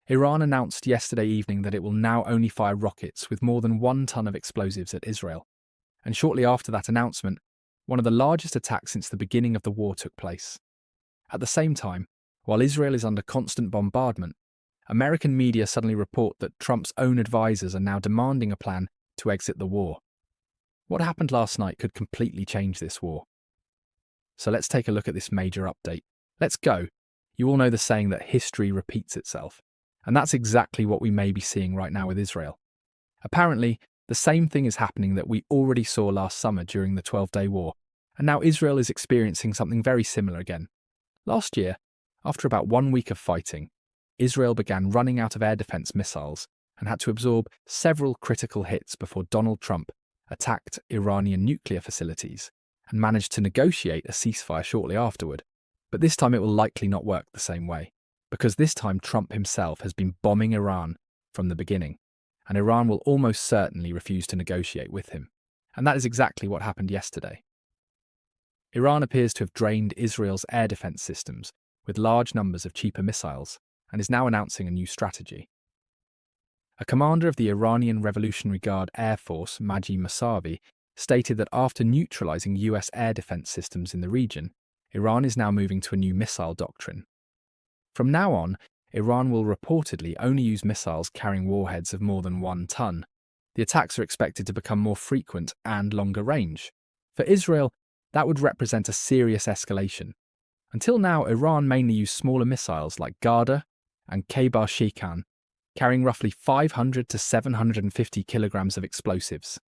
Iran announced yesterday evening that it will now only fire rockets with more than 1 ton of explosives at Israel. And shortly after that announcement, one of the largest attacks since the beginning of the war took place. At the same time, while Israel is under constant bombardment, American media suddenly report that Trump's own advisors are now demanding a plan to exit the war. What happened last night could completely change this war. So let's take a look at this major update. Let's go. You all know the saying that history repeats itself. And that's exactly what we may be seeing right now with Israel. Apparently, the same thing is happening that we already saw last summer during the 12-day war, and now Israel is experiencing something very similar again. Last year, after about 1 week of fighting, Israel began running out of air defense missiles and had to absorb several critical hits before Donald Trump attacked Iranian nuclear facilities and managed to negotiate a ceasefire shortly afterward. But this time it will likely not work the same way, because this time Trump himself has been bombing Iran from the beginning, and Iran will almost certainly refuse to negotiate with him. And that is exactly what happened yesterday. Iran appears to have drained Israel's air defense systems with large numbers of cheaper missiles and is now announcing a new strategy. A commander of the Iranian Revolutionary Guard Air Force, Maji Mousavi, stated that after neutralizing US air defense systems in the region, Iran is now moving to a new missile doctrine. From now on, Iran will reportedly only use missiles carrying warheads of more than 1 ton. The attacks are expected to become more frequent and longer range. For Israel, that would represent a serious escalation. Until now, Iran mainly used smaller missiles like Garda and Khaybar Shikan, carrying roughly 500 to 750 kilograms of explosives.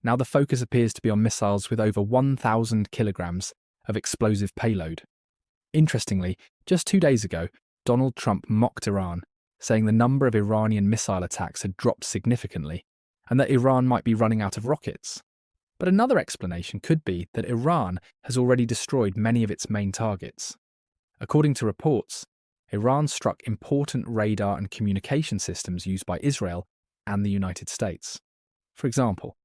Now the focus appears to be on missiles with over 1,000 kilograms of explosive payload. Interestingly, just 2 days ago, Donald Trump mocked Iran, saying the number of Iranian missile attacks had dropped significantly and that Iran might be running out of rockets. But another explanation could be that Iran has already destroyed many of its main targets. According to reports, Iran struck important radar and communication systems used by Israel and the United States. For example,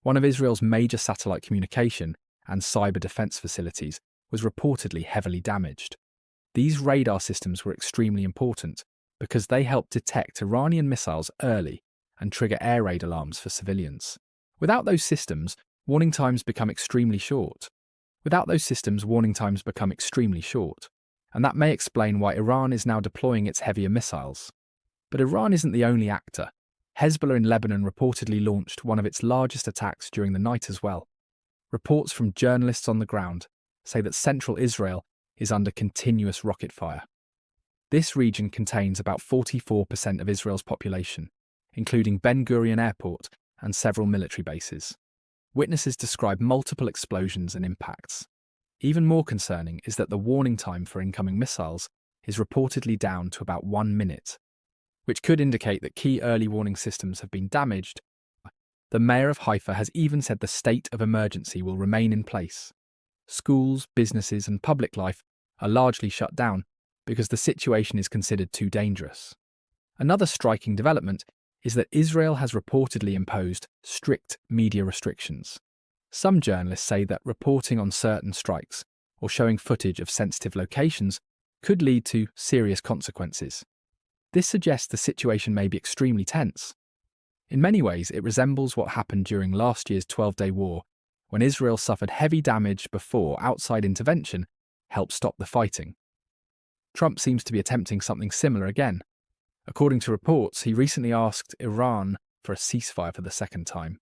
one of Israel's major satellite communication and cyber defense facilities was reportedly heavily damaged. These radar systems were extremely important because they helped detect Iranian missiles early and trigger air raid alarms for civilians. Without those systems, warning times become extremely short. And that may explain why Iran is now deploying its heavier missiles. But Iran isn't the only actor. Hezbollah in Lebanon reportedly launched one of its largest attacks during the night as well. Reports from journalists on the ground say that central Israel is under continuous rocket fire. This region contains about 44% of Israel's population, including Ben Gurion Airport and several military bases. Witnesses describe multiple explosions and impacts. Even more concerning is that the warning time for incoming missiles is reportedly down to about 1 minute, which could indicate that key early warning systems have been damaged. The mayor of Haifa has even said the state of emergency will remain in place. Schools, businesses, and public life are largely shut down because the situation is considered too dangerous. Another striking development is that Israel has reportedly imposed strict media restrictions. Some journalists say that reporting on certain strikes or showing footage of sensitive locations could lead to serious consequences. This suggests the situation may be extremely tense. In many ways, it resembles what happened during last year's 12-day war, when Israel suffered heavy damage before outside intervention helped stop the fighting. Trump seems to be attempting something similar again. According to reports, he recently asked Iran for a ceasefire for the second time.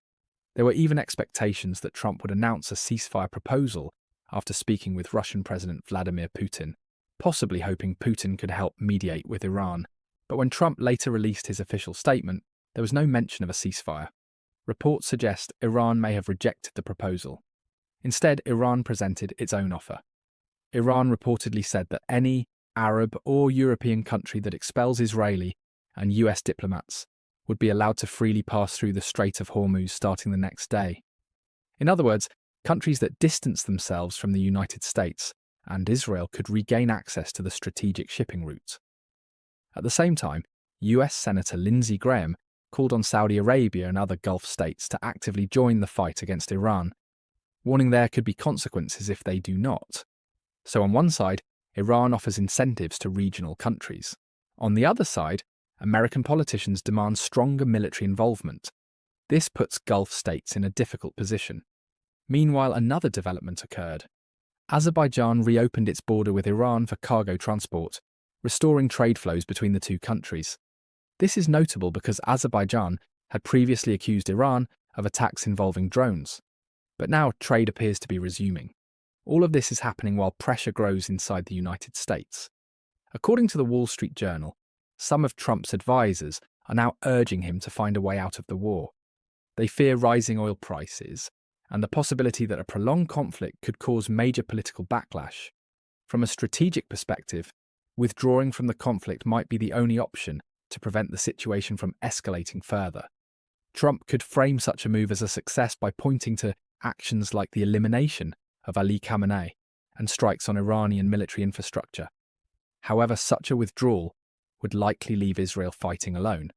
There were even expectations that Trump would announce a ceasefire proposal after speaking with Russian President Vladimir Putin, possibly hoping Putin could help mediate with Iran. But when Trump later released his official statement, there was no mention of a ceasefire. Reports suggest Iran may have rejected the proposal. Instead, Iran presented its own offer. Iran reportedly said that any Arab or European country that expels Israeli and US diplomats would be allowed to freely pass through the Strait of Hormuz starting the next day. In other words, countries that distance themselves from the United States and Israel could regain access to the strategic shipping route. At the same time, US Senator Lindsey Graham called on Saudi Arabia and other Gulf states to actively join the fight against Iran, warning there could be consequences if they do not. So on one side, Iran offers incentives to regional countries. On the other side, American politicians demand stronger military involvement. This puts Gulf states in a difficult position. Meanwhile, another development occurred. Azerbaijan reopened its border with Iran for cargo transport, restoring trade flows between the two countries. This is notable because Azerbaijan had previously accused Iran of attacks involving drones, but now trade appears to be resuming. All of this is happening while pressure grows inside the United States. According to the Wall Street Journal, some of Trump's advisors are now urging him to find a way out of the war. They fear rising oil prices and the possibility that a prolonged conflict could cause major political backlash. From a strategic perspective, withdrawing from the conflict might be the only option to prevent the situation from escalating further. Trump could frame such a move as a success by pointing to actions like the elimination of Ali Khamenei and strikes on Iranian military infrastructure. However, such a withdrawal would likely leave Israel fighting alone,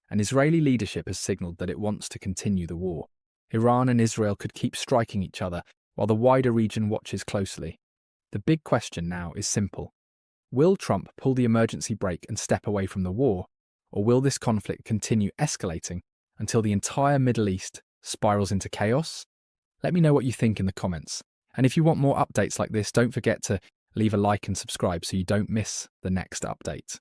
and Israeli leadership has signaled that it wants to continue the war. Iran and Israel could keep striking each other while the wider region watches closely. The big question now is simple. Will Trump pull the emergency brake and step away from the war, or will this conflict continue escalating until the entire Middle East spirals into chaos? Let me know what you think in the comments. And if you want more updates like this, don't forget to leave a like and subscribe so you don't miss the next update.